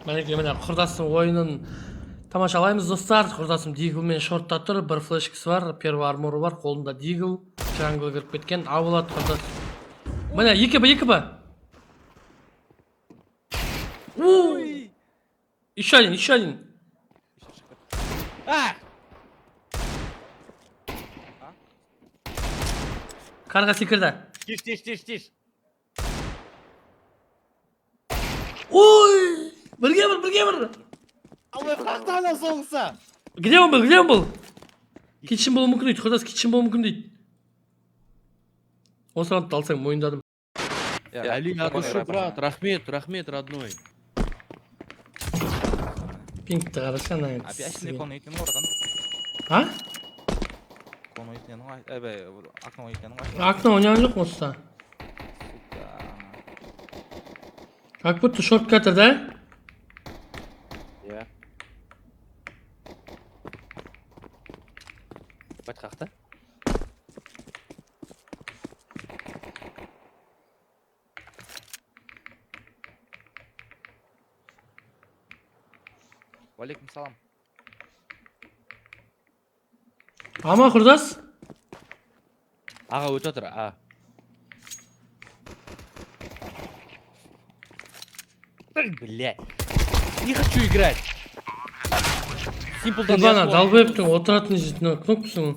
Мәнеке міне құрдастың ойынын тамашалаймыз достар. Құрдасым Дигл мен шортта тұр, бір флешкісі бар, первый арморы бар, қолында Дигл, жаңғыл кіріп кеткен, ауылат құрдас. Міне екі ба. Еще один. Қарға секірді. Тиш. Ой! Бірге бір. Албай қақтана соғыса. Где он был? Кетшін болу мүмкін дейді, құрдас кетшін болу мүмкін дейді. Осыған алсаң мойындадым. Али, я душу, брат. Рахмет, родной. Пинкті қарашы ана. Опять не кону екенің орадан. А? Кону екенің ай, окно екенің ай. Окно ойнаған жоқ осыда. Как будто шорткаты, да? Я. Бать қақты? Валейкум салам. Ама құрдас? Аға өте отыр, Блядь. Не хочу играть. Симплдан Бұл бана далбөптің отыратын жетіне кнопкасын.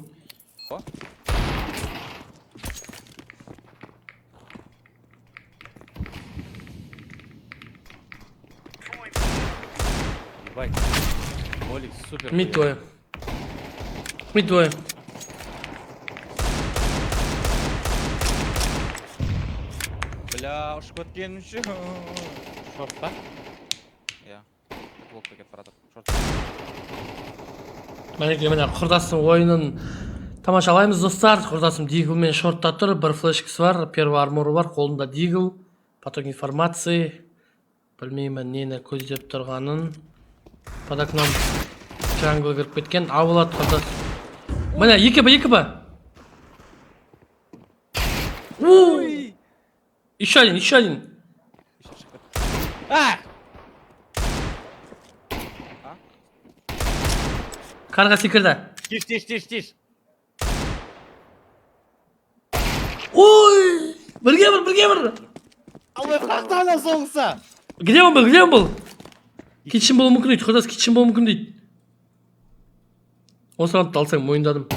Ебать. Молик супер. Мид двое. Бля, ұшып өткен үші. Шорт па? Я. Блокқа кет баратыр. Шорт. Мәнеке міне құрдастың ойынын тамашалаймыз достар. Құрдасым Дигл мен шортта тұр, бір флешкісі бар, первый арморы бар, қолында Дигл. Поток информации. Білмеймін нені көздеп тұрғанын. Под окном жаңғыл кіріп кеткен, ауылат құрдас. Міне екі ба. Еще один. Қарға секірді. Тиш. Ой! Бірге бір. Албай қақтана соғыса. Где он был? Кетшін болу мүмкін дейді, құрдас кетшін болу мүмкін дейді. Осыған алсаң мойындадым.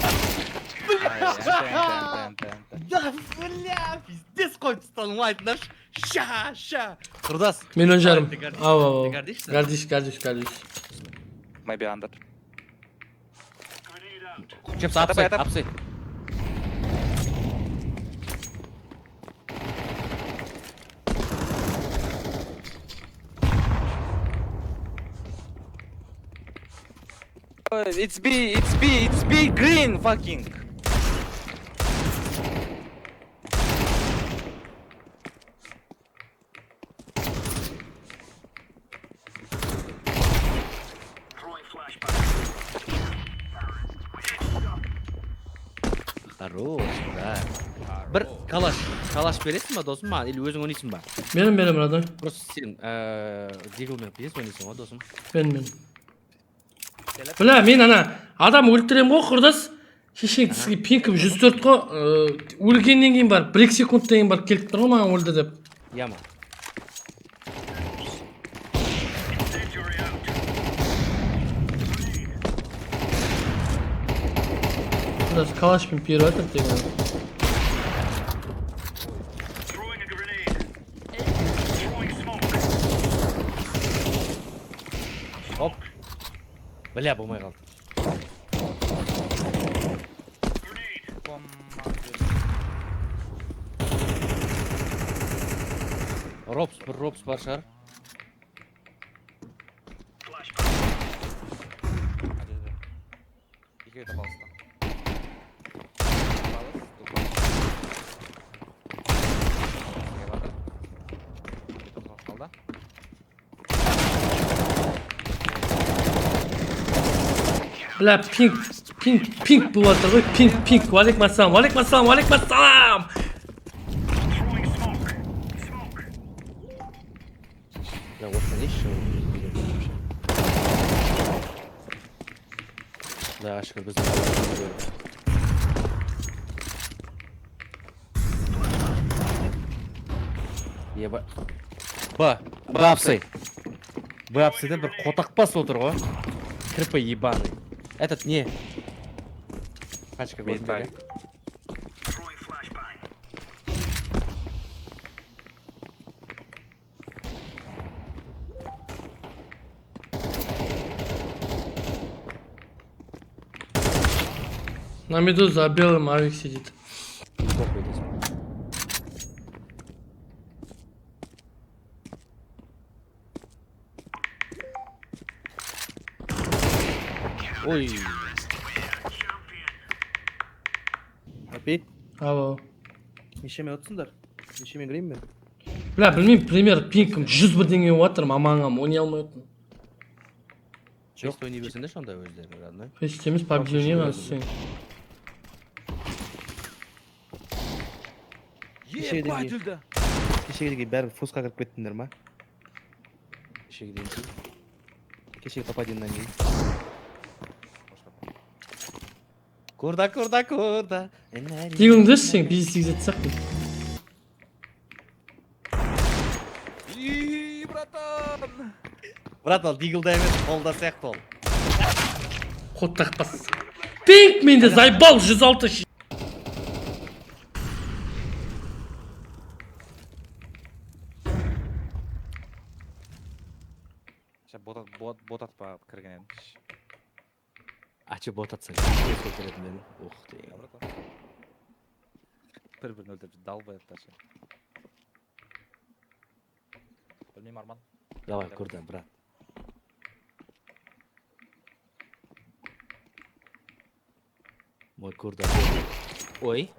Да, бля, пиздец қойып ұстанылмайды наш. Ша. Құрдас. Мен жарым. Ау. Гордишься? Гордиш. Maybe under. Чепс, апсай. It's B, green, fucking. Хорош, брат. Бір калаш бересің ба досым маған, или өзің ойнайсың ба? Берем, родной. Просто сен Диглмен PS ойнайсың ғой досым. Мен. Бля, мен ана адам өлтірем ғой құрдас. Шешең сізге пинкім 104 ғой. Өлгеннен кейін бар, 1 секундтан кейін бар келіп тұр ғой маған өлді деп. Яма. Құрдас калашпен періп атыр деген. Оп. Бля, болмай қалды. Ропс бар шығар. Екеуі де балыста. Бля, пинк бұл атыр ғой, пинк. Валейкум ассалам. Я вот не еще. Құдайға шүкір біздің балаларымыз көрді. Еба. Бапсай. Бапсайда бір қотақпас отыр ғой. Кірпі ебаный. Этот не? Пачка көрінді. На меду за белым авик сидит. Ой. Апей, Ало. нешеме отсыңдар? Нешеме кірейін мен? Бля, білмеймін, пример пинкім 100 бірдеңе отырмын, амаңам, ойнай алмай отырмын. Жоқ, ойнай берсеңдер сонда өздерің, родной. Фестеміз PUBG ойнайын сен. Кешеге деген бәрі фосқа кіріп кеттіңдер ма? Кешеге дейін кейін. Кешеге топадиннан кейін. Көрда. Дегіңді сен, бизнес тигізет сақтың. Братан! Брат, ол дигілда емес, қолда сияқты ол. Қоттақпас. Пинк менде зайбал 106 ши. Бот атпа кірген едім. Ачы бот атсаң, кез көтеретін дедім. Ух, деген. Бір-бірін өлтіріп далбаяқтар ше. Білмеймін, Арман. Давай, көрдім, брат. Мой көрдім. Ой.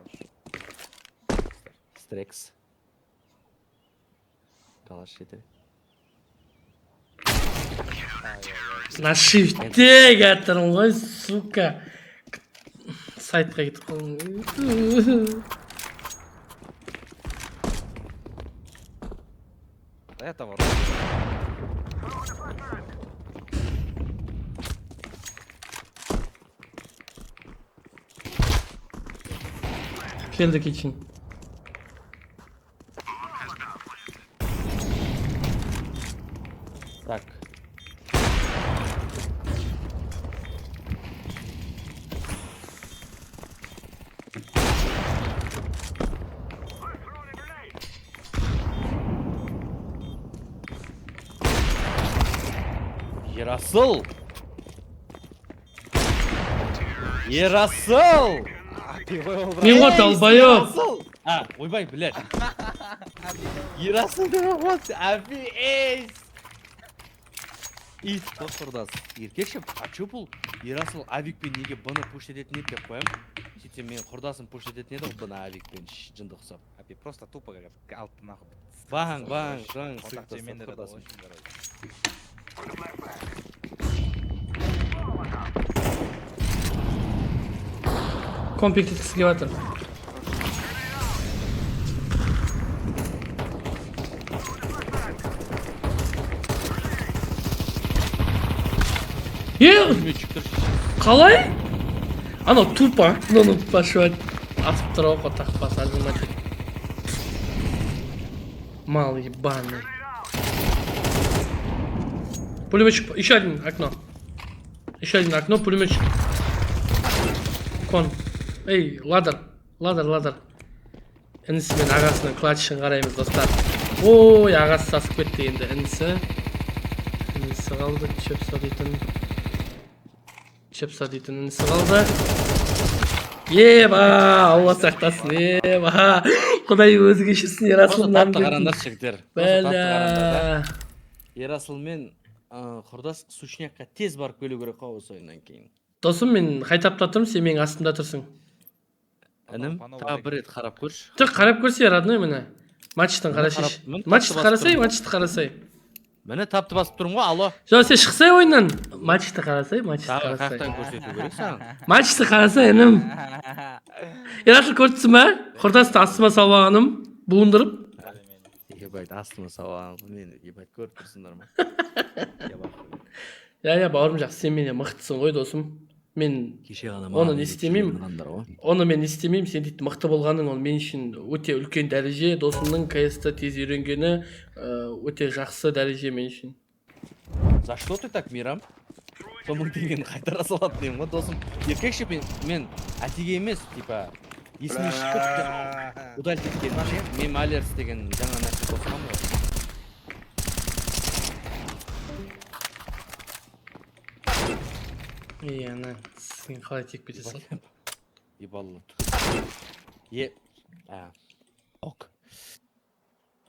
Стрекс. Калаш жетер. На шифте кетірін ғой, сука. Сайтқа кетіп қалдым. Это вот. Келді кетшін. Так. Ерасыл! Ерасыл! Мен ғой талбайып. А, ойбай, блядь. Ерасыл деп ғой, әбі, эйс! Ит, құрдас. Еркешіп, қачу бұл? Ерасыл авикпен неге бұны пуш ететін еді деп қоям. Сөйтсе мен құрдасым пуш ететін еді бұны авикпен жынды ұқсап. Әпей, просто тупо алып нахуй. Баң, Контакт жеменде де құрдасым. очень дорого. Компик кеткісі келіп жатыр. Қалай? Анау тупо, ну пошуать. Атып тұр ғой, қотақпас, ажыматик. Мал ебаный. Пулеметчик, еще один окно. Еще один окно, пулеметчик. Кон. Эй, ладер. Інісі мен ағасының клатчын қараймыз, достар. Ой, ағасы сасып кетті енді, інісі қалды, чөпса дейтін інісі қалды. Еба, Алла сақтасын, еба. Құдай өзі кешірсін, Ерасылымнан Татты қарандар жігіттер. Бәлі. Ерасылмен құрдас сушняққа тез барып келу керек қой осы ойыннан кейін. Досым, мен қайтапта тұрмын, сен менің астымда тұрсың. Інім, тағы бір рет қарап көрші. Жоқ, қарап көрсе, родной, міне. Матчтың қарашеш. Матчты қарасай. Мені тапты басып тұрмын ғой, алло. Жоқ, сен шықсай ойыннан. Матчты қарасай. Тағы қаяқтан көрсету керек саған. Матчты қарасай, інім. Ерасыл көртсің ба? Құрдасты астыма салғаным, буындырып. Ебайт, астыма салғаным, мен ебайт көріп тұрсыңдар ма? Я, бауырым жақсы, сен менен мықтысың ғой, досым. мен Кеше ғана Оны маған істемеймін. қылғандар ғой. оны мен істемеймін. Сен дейді мықты болғаның ол мен үшін өте үлкен дәреже. Досымның КС-ті тез үйренгені өте жақсы дәреже мен үшін. За что ты так, Мирам? 1000 теңгені қайтара салады деймін ғой досым. Еркекше мен әтеге емес, типа есімнен шығып кетті. Удалить еткенше мен Малерс деген жаңа нәрсе қосқам ғой. Ана сен қалай тек кетесің? Ебаллы. Ок.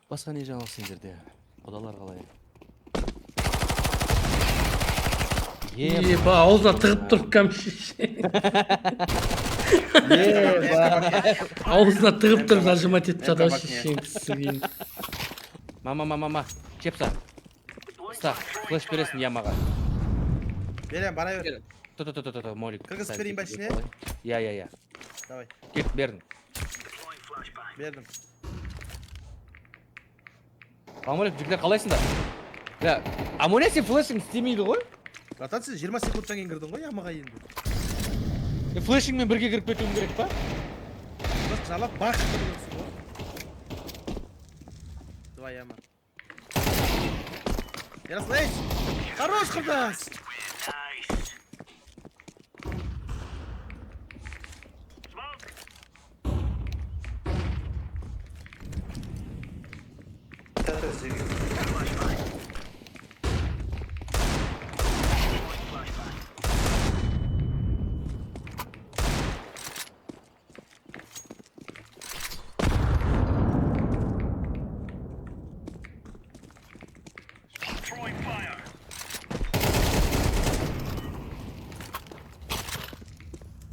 Басқа не жаңалық сендерде? Құдалар қалай? Еба, аузына тығып тұр камши. Аузына тығып тұр, зажимать етіп жатыр шешең. Мама. Чепса. Ста, флеш бересің ямаға. Берем, бара бер. Тұ, Молик. Кыргыз берейін ба ішіне? Я. Давай, Кет, бердің. бердім. Молик, жігіттер қалайсыңдар? Я, амуне сен флешің істемейді ғой? Братан, сен 20 секундтан кейін кірдің ғой ямаға енді. Флешіңмен бірге кіріп кетуім керек па? Просто жалап бақ тұрғансың ғой. Давай яма. Ярослав, хорош құрдас!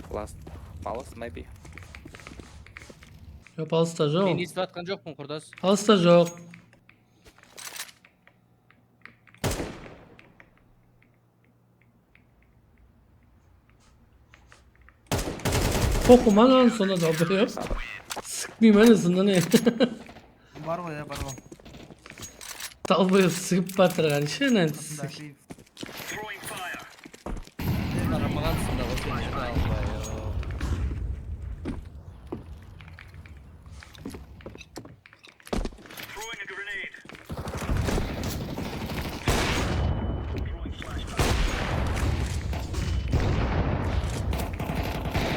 Last palace, maybe. Yok, алыста жоқ. Мен естіп атқан жоқпын, құрдас. Алыста жоқ. Похуй маған сонда да беріп. Sıkmayayım en azından ne? Бар ғой, бар ғой. Dalbayı sıkıp batırgan şey ne? Қарамағансың да ғой сен шыда албай.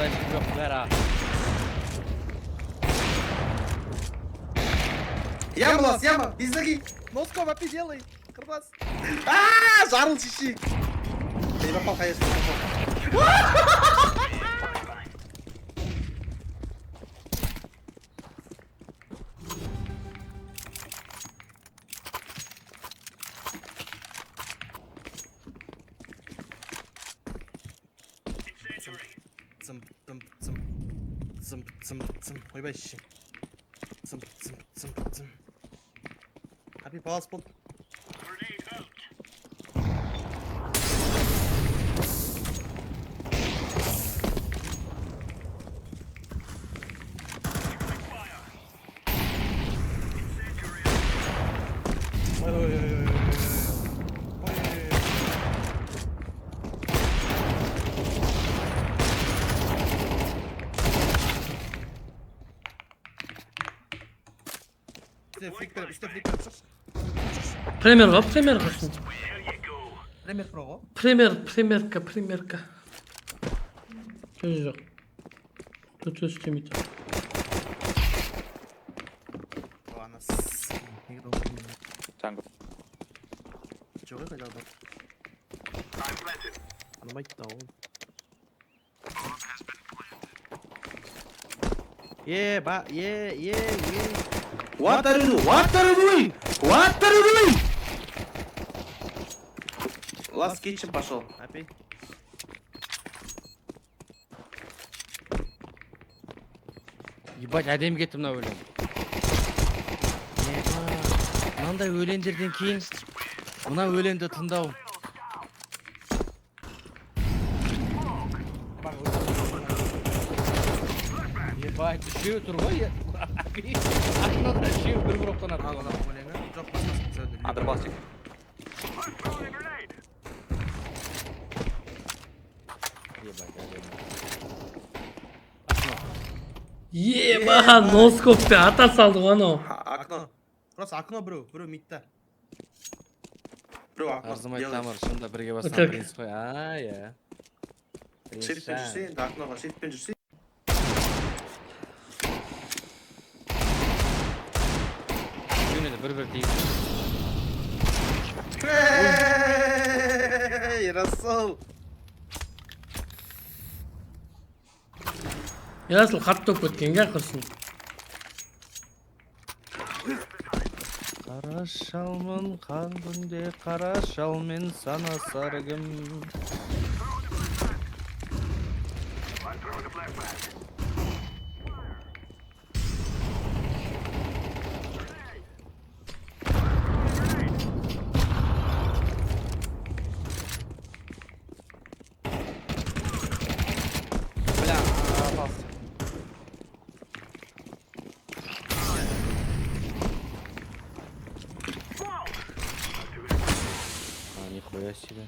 Дальше жоқ бәрі. Яма лас, яма, бездаги. Носка вапи делай, құрдас. Жарыл шешек. Ей, попал, конечно, попал. Цым. Ойбай шешек. Цым. Хапи палас болды. Ой. Üstte flick berip çık. Premier var, Premier. Premier Pro ғой. Premierka. Көз жоқ. Өте істемейді. Неге дауыс? Jungle. Жоқ, қайда адам. Танымайды да ол. What are you doing? Last kitchen пошел. Опять. Ебать, әдем кетті мына өлең. Мынандай өлеңдерден кейін мына өлеңді тыңдау. Ебать, үшеу тұр ғой. Артынан үшеу бір оқтан артынан. Жоқ, басқасын сөйледі. Underpassing. Ебать, Ебахан, носкоппен ата салды ғой анау. Окно. Просто окно біреу мидта. Біреу окно. Арзымай Делай. тамыр, шында бірге басқан Как? принцип қой. Иә. Шерифпен жүрсе, енді окноға шерифпен жүрсе. Үйіне де бір тиіп. Ей, Расул. Ерасыл қатты болып кеткенге құрсын. Қара шалмын қан күнде, қара шалмен санасар кім. Бля, попался. Нихуя себе.